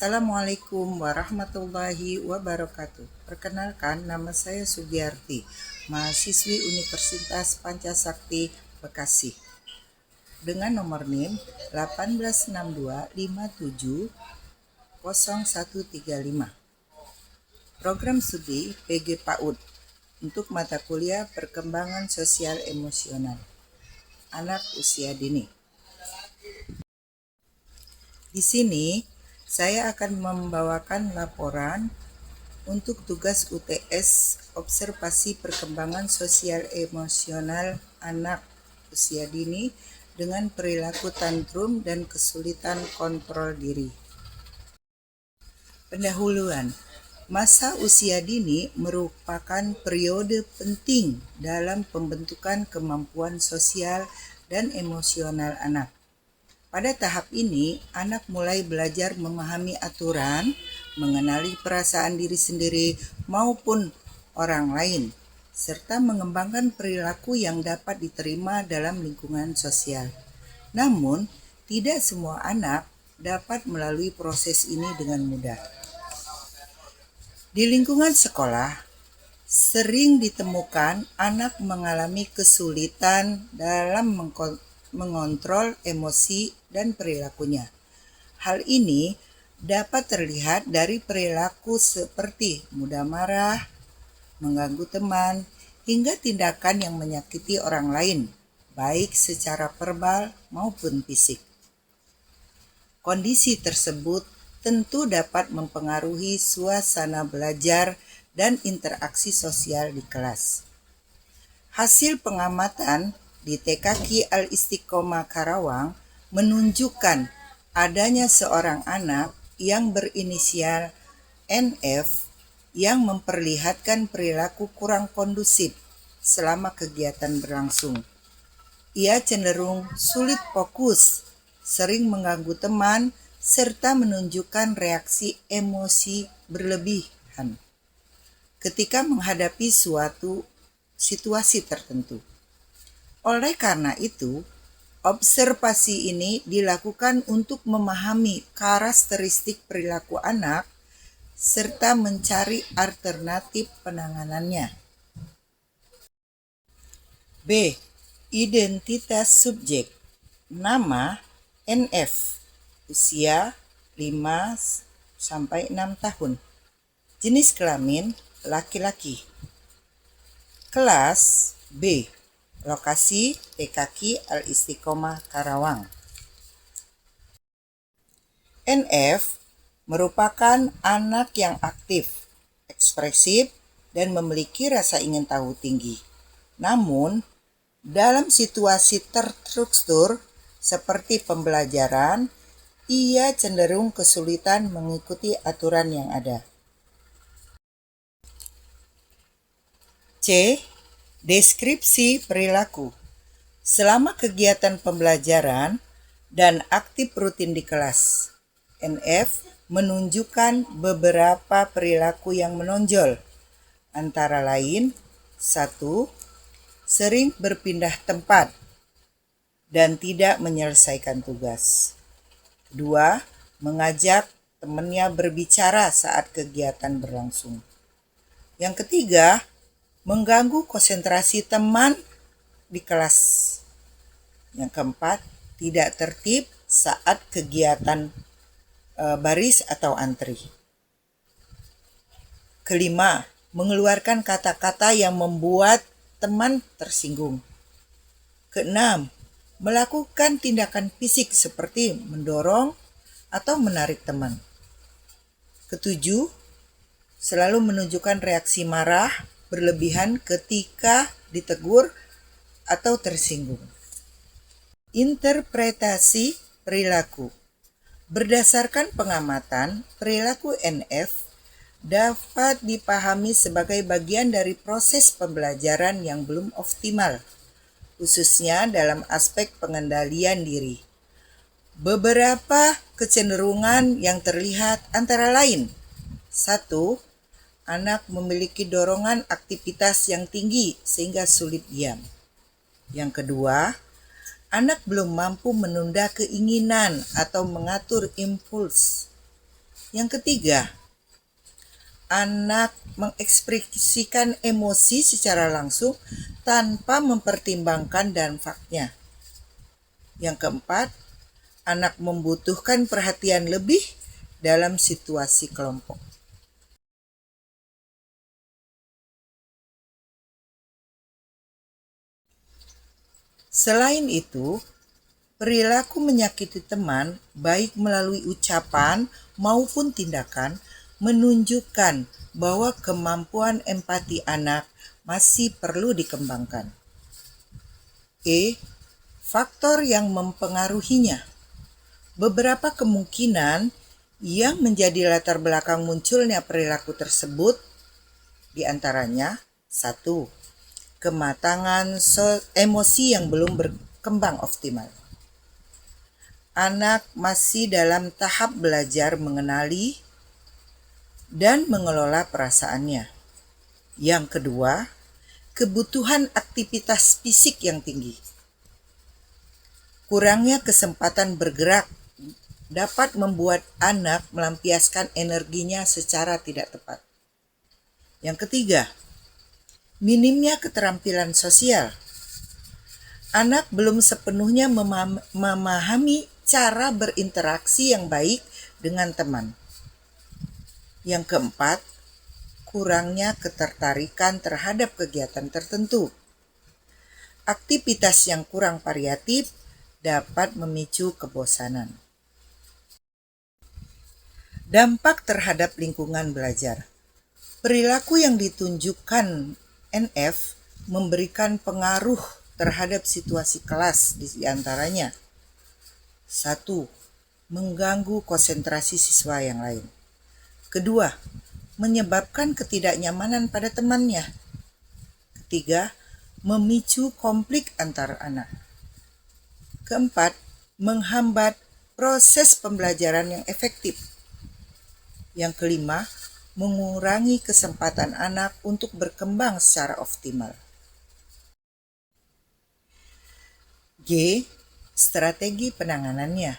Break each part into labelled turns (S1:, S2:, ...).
S1: Assalamualaikum warahmatullahi wabarakatuh. Perkenalkan, nama saya Sugiyarti, mahasiswi Universitas Pancasakti, Bekasi. Dengan nomor NIM 1862570135. Program studi PG PAUD untuk mata kuliah Perkembangan Sosial Emosional Anak Usia Dini. Di sini saya akan membawakan laporan untuk tugas UTS Observasi Perkembangan Sosial Emosional Anak Usia Dini dengan perilaku tantrum dan kesulitan kontrol diri. Pendahuluan. Masa usia dini merupakan periode penting dalam pembentukan kemampuan sosial dan emosional anak. Pada tahap ini, anak mulai belajar memahami aturan, mengenali perasaan diri sendiri maupun orang lain, serta mengembangkan perilaku yang dapat diterima dalam lingkungan sosial. Namun, tidak semua anak dapat melalui proses ini dengan mudah. Di lingkungan sekolah, sering ditemukan anak mengalami kesulitan dalam mengontrol emosi dan perilakunya. Hal ini dapat terlihat dari perilaku seperti mudah marah, mengganggu teman, hingga tindakan yang menyakiti orang lain, baik secara verbal maupun fisik. Kondisi tersebut tentu dapat mempengaruhi suasana belajar dan interaksi sosial di kelas. Hasil pengamatan di TKK Al-Istiqomah Karawang menunjukkan adanya seorang anak yang berinisial NF yang memperlihatkan perilaku kurang kondusif selama kegiatan berlangsung. Ia cenderung sulit fokus, sering mengganggu teman, serta menunjukkan reaksi emosi berlebihan ketika menghadapi suatu situasi tertentu. Oleh karena itu, observasi ini dilakukan untuk memahami karakteristik perilaku anak serta mencari alternatif penanganannya. B. Identitas subjek. Nama NF. Usia 5-6 tahun. Jenis kelamin laki-laki. Kelas B. Lokasi TKK Al-Istiqomah Karawang. NF merupakan anak yang aktif, ekspresif, dan memiliki rasa ingin tahu tinggi. Namun, dalam situasi terstruktur seperti pembelajaran, ia cenderung kesulitan mengikuti aturan yang ada. C. Deskripsi perilaku. Selama kegiatan pembelajaran dan aktif rutin di kelas, NF menunjukkan beberapa perilaku yang menonjol, antara lain 1. Sering berpindah tempat dan tidak menyelesaikan tugas. 2. Mengajak temannya berbicara saat kegiatan berlangsung. Yang ketiga, mengganggu konsentrasi teman di kelas. Yang keempat, tidak tertib saat kegiatan baris atau antri. Kelima, mengeluarkan kata-kata yang membuat teman tersinggung. Keenam, melakukan tindakan fisik seperti mendorong atau menarik teman. Ketujuh, selalu menunjukkan reaksi marah berlebihan ketika ditegur atau tersinggung. Interpretasi perilaku. Berdasarkan pengamatan, perilaku NF dapat dipahami sebagai bagian dari proses pembelajaran yang belum optimal, khususnya dalam aspek pengendalian diri. Beberapa kecenderungan yang terlihat antara lain. 1. Anak memiliki dorongan aktivitas yang tinggi sehingga sulit diam. Yang kedua, anak belum mampu menunda keinginan atau mengatur impuls. Yang ketiga, anak mengekspresikan emosi secara langsung tanpa mempertimbangkan dampaknya. Yang keempat, anak membutuhkan perhatian lebih dalam situasi kelompok. Selain itu, perilaku menyakiti teman, baik melalui ucapan maupun tindakan, menunjukkan bahwa kemampuan empati anak masih perlu dikembangkan. Faktor yang mempengaruhinya. Beberapa kemungkinan yang menjadi latar belakang munculnya perilaku tersebut, diantaranya 1. Kematangan emosi yang belum berkembang optimal. Anak masih dalam tahap belajar mengenali dan mengelola perasaannya. Yang kedua, kebutuhan aktivitas fisik yang tinggi. Kurangnya kesempatan bergerak dapat membuat anak melampiaskan energinya secara tidak tepat. Yang ketiga, minimnya keterampilan sosial. Anak belum sepenuhnya memahami cara berinteraksi yang baik dengan teman. Yang keempat, kurangnya ketertarikan terhadap kegiatan tertentu. Aktivitas yang kurang variatif dapat memicu kebosanan. Dampak terhadap lingkungan belajar. Perilaku yang ditunjukkan NF memberikan pengaruh terhadap situasi kelas, di antaranya 1. Mengganggu konsentrasi siswa yang lain. Kedua, menyebabkan ketidaknyamanan pada temannya. Ketiga, memicu konflik antar anak. Keempat, menghambat proses pembelajaran yang efektif. Yang kelima, mengurangi kesempatan anak untuk berkembang secara optimal. G. Strategi penanganannya.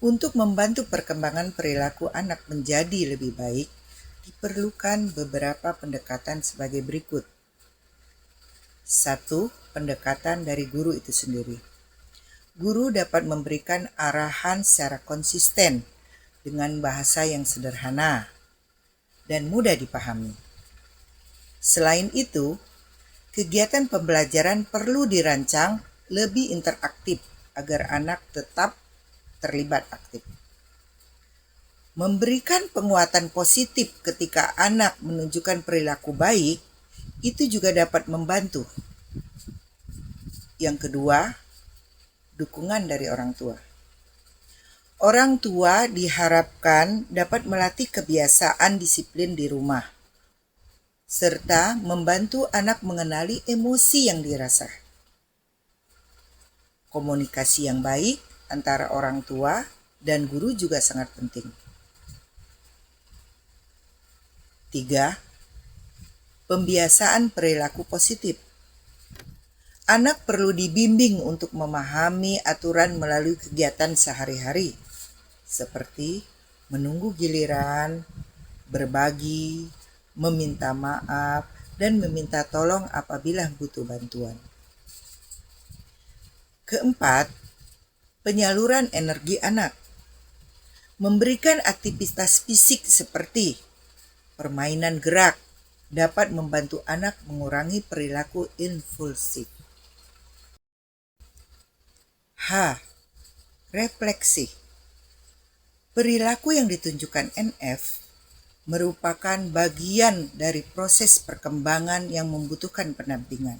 S1: Untuk membantu perkembangan perilaku anak menjadi lebih baik, diperlukan beberapa pendekatan sebagai berikut. 1. Pendekatan dari guru itu sendiri. Guru dapat memberikan arahan secara konsisten dengan bahasa yang sederhana dan mudah dipahami. Selain itu, kegiatan pembelajaran perlu dirancang lebih interaktif agar anak tetap terlibat aktif. Memberikan penguatan positif ketika anak menunjukkan perilaku baik, itu juga dapat membantu. Yang kedua, dukungan dari orang tua. Orang tua diharapkan dapat melatih kebiasaan disiplin di rumah, serta membantu anak mengenali emosi yang dirasa. Komunikasi yang baik antara orang tua dan guru juga sangat penting. 3. Pembiasaan perilaku positif. Anak perlu dibimbing untuk memahami aturan melalui kegiatan sehari-hari, seperti menunggu giliran, berbagi, meminta maaf, dan meminta tolong apabila butuh bantuan. Keempat, penyaluran energi anak. Memberikan aktivitas fisik seperti permainan gerak dapat membantu anak mengurangi perilaku impulsif. H. Refleksi. Perilaku yang ditunjukkan NF merupakan bagian dari proses perkembangan yang membutuhkan pendampingan.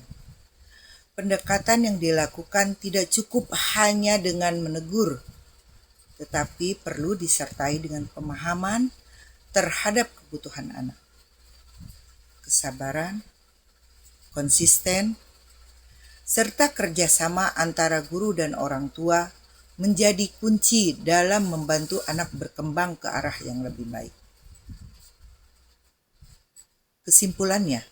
S1: Pendekatan yang dilakukan tidak cukup hanya dengan menegur, tetapi perlu disertai dengan pemahaman terhadap kebutuhan anak. Kesabaran, konsisten, serta kerjasama antara guru dan orang tua menjadi kunci dalam membantu anak berkembang ke arah yang lebih baik. Kesimpulannya,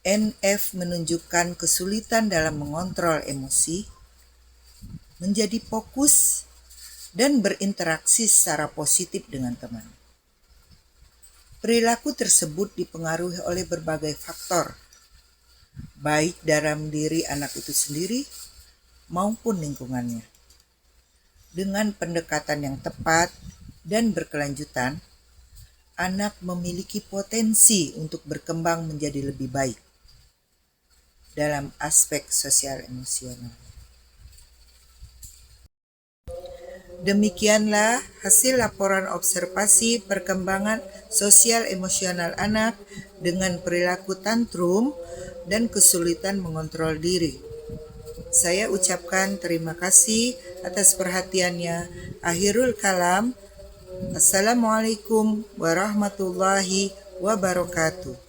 S1: NF menunjukkan kesulitan dalam mengontrol emosi, menjadi fokus, dan berinteraksi secara positif dengan teman. Perilaku tersebut dipengaruhi oleh berbagai faktor, baik dalam diri anak itu sendiri maupun lingkungannya. Dengan pendekatan yang tepat dan berkelanjutan, anak memiliki potensi untuk berkembang menjadi lebih baik dalam aspek sosial emosional. Demikianlah hasil laporan observasi perkembangan sosial emosional anak dengan perilaku tantrum dan kesulitan mengontrol diri. Saya ucapkan terima kasih atas perhatiannya. Akhirul kalam. Assalamualaikum warahmatullahi wabarakatuh.